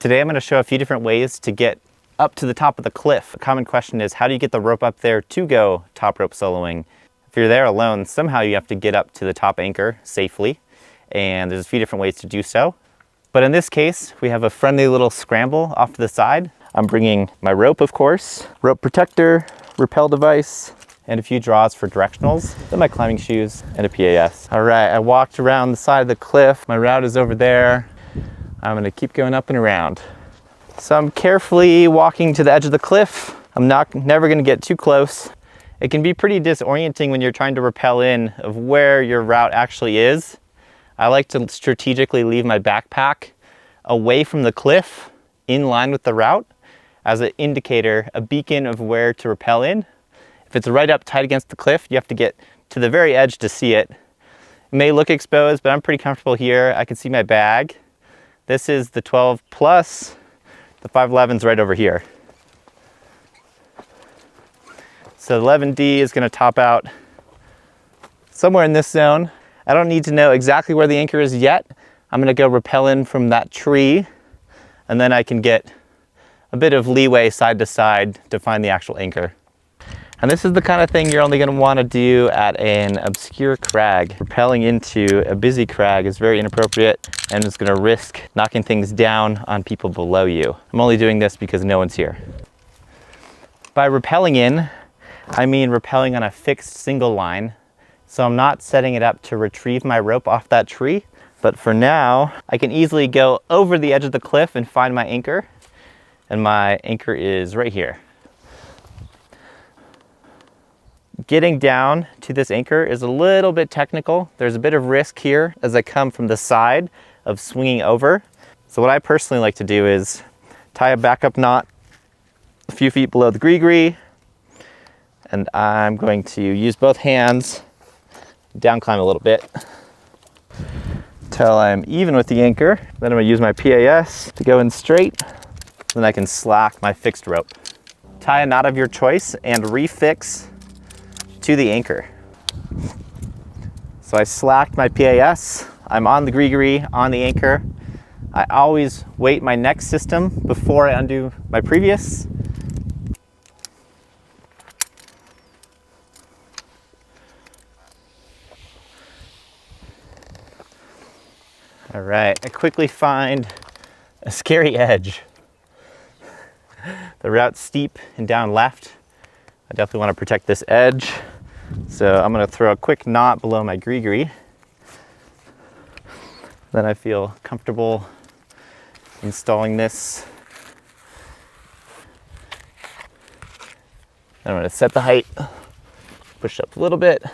Today I'm going to show a few different ways to get up to the top of the cliff. A common question is, how do you get the rope up there to go top rope soloing? If you're there alone, somehow you have to get up to the top anchor safely, and there's a few different ways to do so. But in this case, we have a friendly little scramble off to the side. I'm bringing my rope, of course, rope protector, rappel device, and a few draws for directionals, then my climbing shoes, and a PAS. All right, I walked around the side of the cliff. My route is over there. I'm gonna keep going up and around. So I'm carefully walking to the edge of the cliff. I'm never gonna get too close. It can be pretty disorienting when you're trying to rappel in of where your route actually is. I like to strategically leave my backpack away from the cliff, in line with the route, as an indicator, a beacon of where to rappel in. If it's right up tight against the cliff, you have to get to the very edge to see it. It may look exposed, but I'm pretty comfortable here. I can see my bag. This is the 12 plus, the 511's right over here. So 11D is gonna top out somewhere in this zone. I don't need to know exactly where the anchor is yet. I'm gonna go rappel in from that tree, and then I can get a bit of leeway side to side to find the actual anchor. And this is the kind of thing you're only going to want to do at an obscure crag. Rappelling into a busy crag is very inappropriate and is going to risk knocking things down on people below you. I'm only doing this because no one's here. By rappelling in, I mean rappelling on a fixed single line. So I'm not setting it up to retrieve my rope off that tree, but for now, I can easily go over the edge of the cliff and find my anchor. And my anchor is right here. Getting down to this anchor is a little bit technical. There's a bit of risk here as I come from the side of swinging over. So what I personally like to do is tie a backup knot a few feet below the gree-gree, and I'm going to use both hands, down climb a little bit till I'm even with the anchor. Then I'm gonna use my PAS to go in straight. Then I can slack my fixed rope. Tie a knot of your choice and refix to the anchor. So I slacked my PAS. I'm on the gree-gree, on the anchor. I always weight my next system before I undo my previous. All right, I quickly find a scary edge. The route's steep and down left. I definitely want to protect this edge. So I'm going to throw a quick knot below my gree-gree. Then I feel comfortable installing this. Then I'm going to set the height, push up a little bit.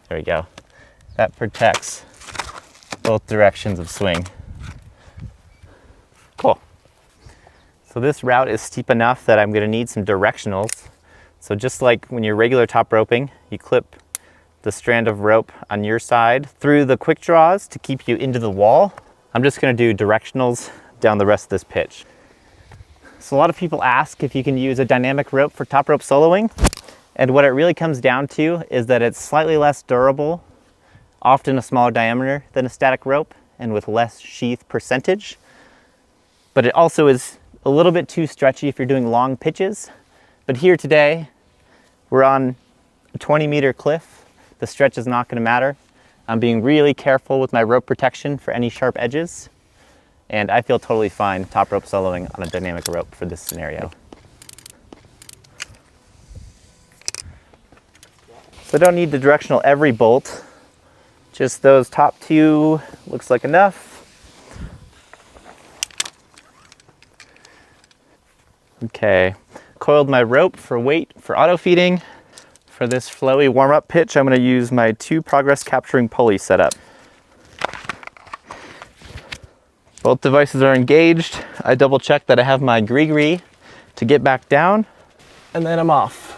There we go. That protects both directions of swing. Cool. So this route is steep enough that I'm going to need some directionals. So just like when you're regular top roping, you clip the strand of rope on your side through the quick draws to keep you into the wall. I'm just going to do directionals down the rest of this pitch. So a lot of people ask if you can use a dynamic rope for top rope soloing. And what it really comes down to is that it's slightly less durable, often a smaller diameter than a static rope, and with less sheath percentage. But it also is a little bit too stretchy if you're doing long pitches. But here today, we're on a 20-meter cliff. The stretch is not going to matter. I'm being really careful with my rope protection for any sharp edges. And I feel totally fine top rope soloing on a dynamic rope for this scenario. So I don't need the directional every bolt. Just those top two looks like enough. Okay, coiled my rope for weight for auto feeding. For this flowy warm-up pitch, I'm going to use my 2 progress capturing pulley setup. Both devices are engaged. I double check that I have my gree-gree to get back down, and then I'm off.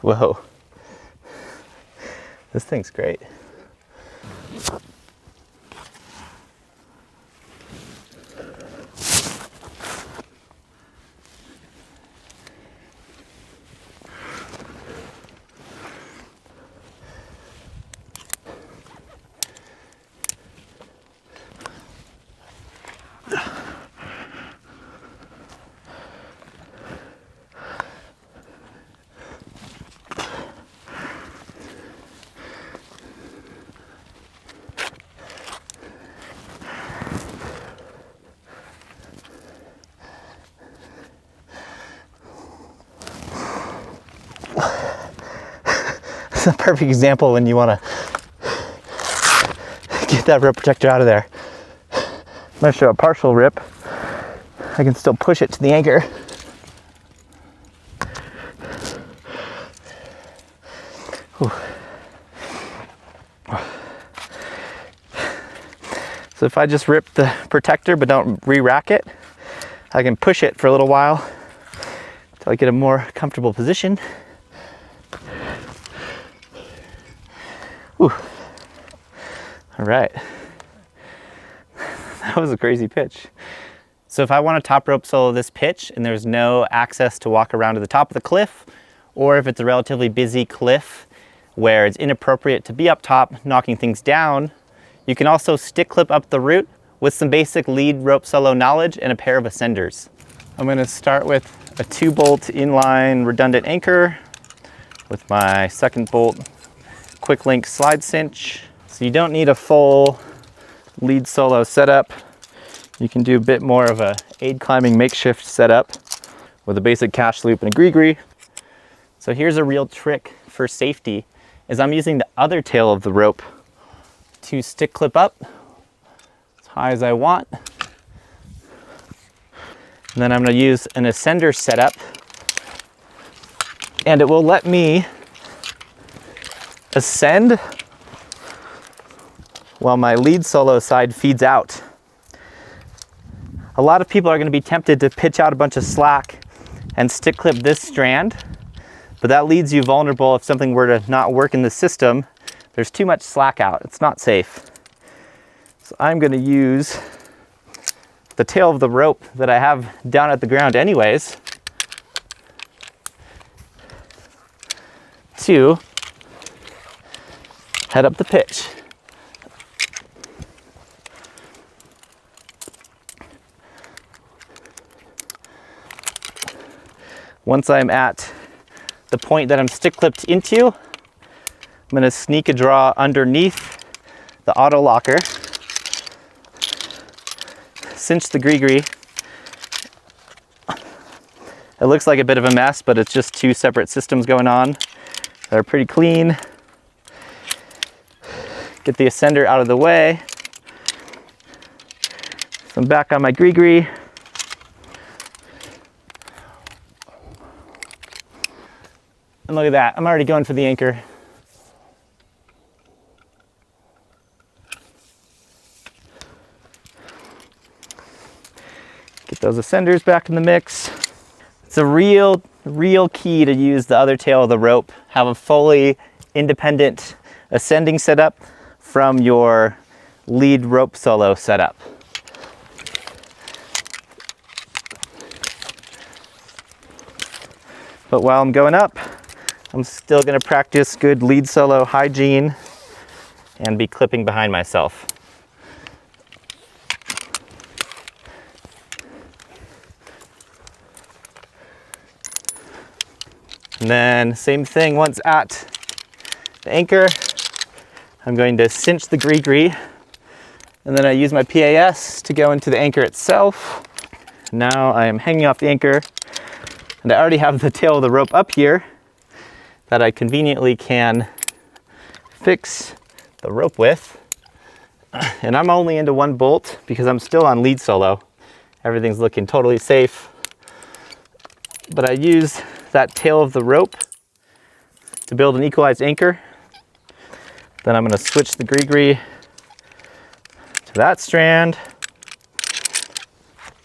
Whoa. This thing's great. It's a perfect example when you want to get that rope protector out of there. I'm going to show a partial rip. I can still push it to the anchor. Whew. So if I just rip the protector but don't re-rack it, I can push it for a little while until I get a more comfortable position. Whew. All right. That was a crazy pitch. So if I want to top rope solo this pitch and there's no access to walk around to the top of the cliff, or if it's a relatively busy cliff where it's inappropriate to be up top knocking things down, you can also stick clip up the route with some basic lead rope solo knowledge and a pair of ascenders. I'm going to start with a 2-bolt inline redundant anchor with my second bolt quick link slide cinch. So you don't need a full lead solo setup. You can do a bit more of a aid climbing makeshift setup with a basic cash loop and a gree-gree. So here's a real trick for safety, is I'm using the other tail of the rope to stick clip up as high as I want. And then I'm going to use an ascender setup, and it will let me ascend while my lead solo side feeds out. A lot of people are going to be tempted to pitch out a bunch of slack and stick clip this strand, but that leaves you vulnerable if something were to not work in the system. There's too much slack out. It's not safe. So I'm going to use the tail of the rope that I have down at the ground anyways to head up the pitch. Once I'm at the point that I'm stick clipped into, I'm going to sneak a draw underneath the auto locker, cinch the gree-gree. It looks like a bit of a mess, but it's just two separate systems going on that are pretty clean. Get the ascender out of the way. So I'm back on my gree-gree. And look at that, I'm already going for the anchor. Get those ascenders back in the mix. It's a real key to use the other tail of the rope. Have a fully independent ascending setup from your lead rope solo setup. But while I'm going up, I'm still going to practice good lead solo hygiene and be clipping behind myself. And then same thing, once at the anchor, I'm going to cinch the gree-gree, and then I use my PAS to go into the anchor itself. Now I am hanging off the anchor, and I already have the tail of the rope up here that I conveniently can fix the rope with. And I'm only into 1 bolt because I'm still on lead solo. Everything's looking totally safe. But I use that tail of the rope to build an equalized anchor. Then I'm going to switch the gree-gree to that strand.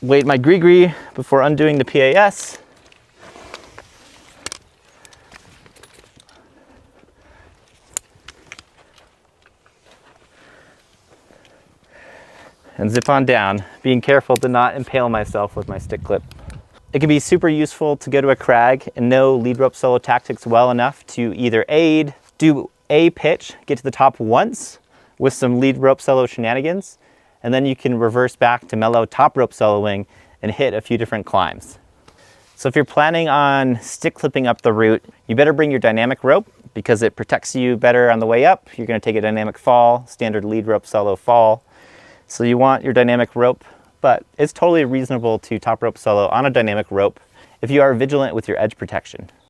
Weight my gree-gree before undoing the PAS. And zip on down, being careful to not impale myself with my stick clip. It can be super useful to go to a crag and know lead rope solo tactics well enough to either aid, do a pitch, get to the top once with some lead rope solo shenanigans, and then you can reverse back to mellow top rope soloing and hit a few different climbs. So if you're planning on stick clipping up the route, you better bring your dynamic rope because it protects you better on the way up. You're going to take a dynamic fall, standard lead rope solo fall. So you want your dynamic rope, but it's totally reasonable to top rope solo on a dynamic rope if you are vigilant with your edge protection.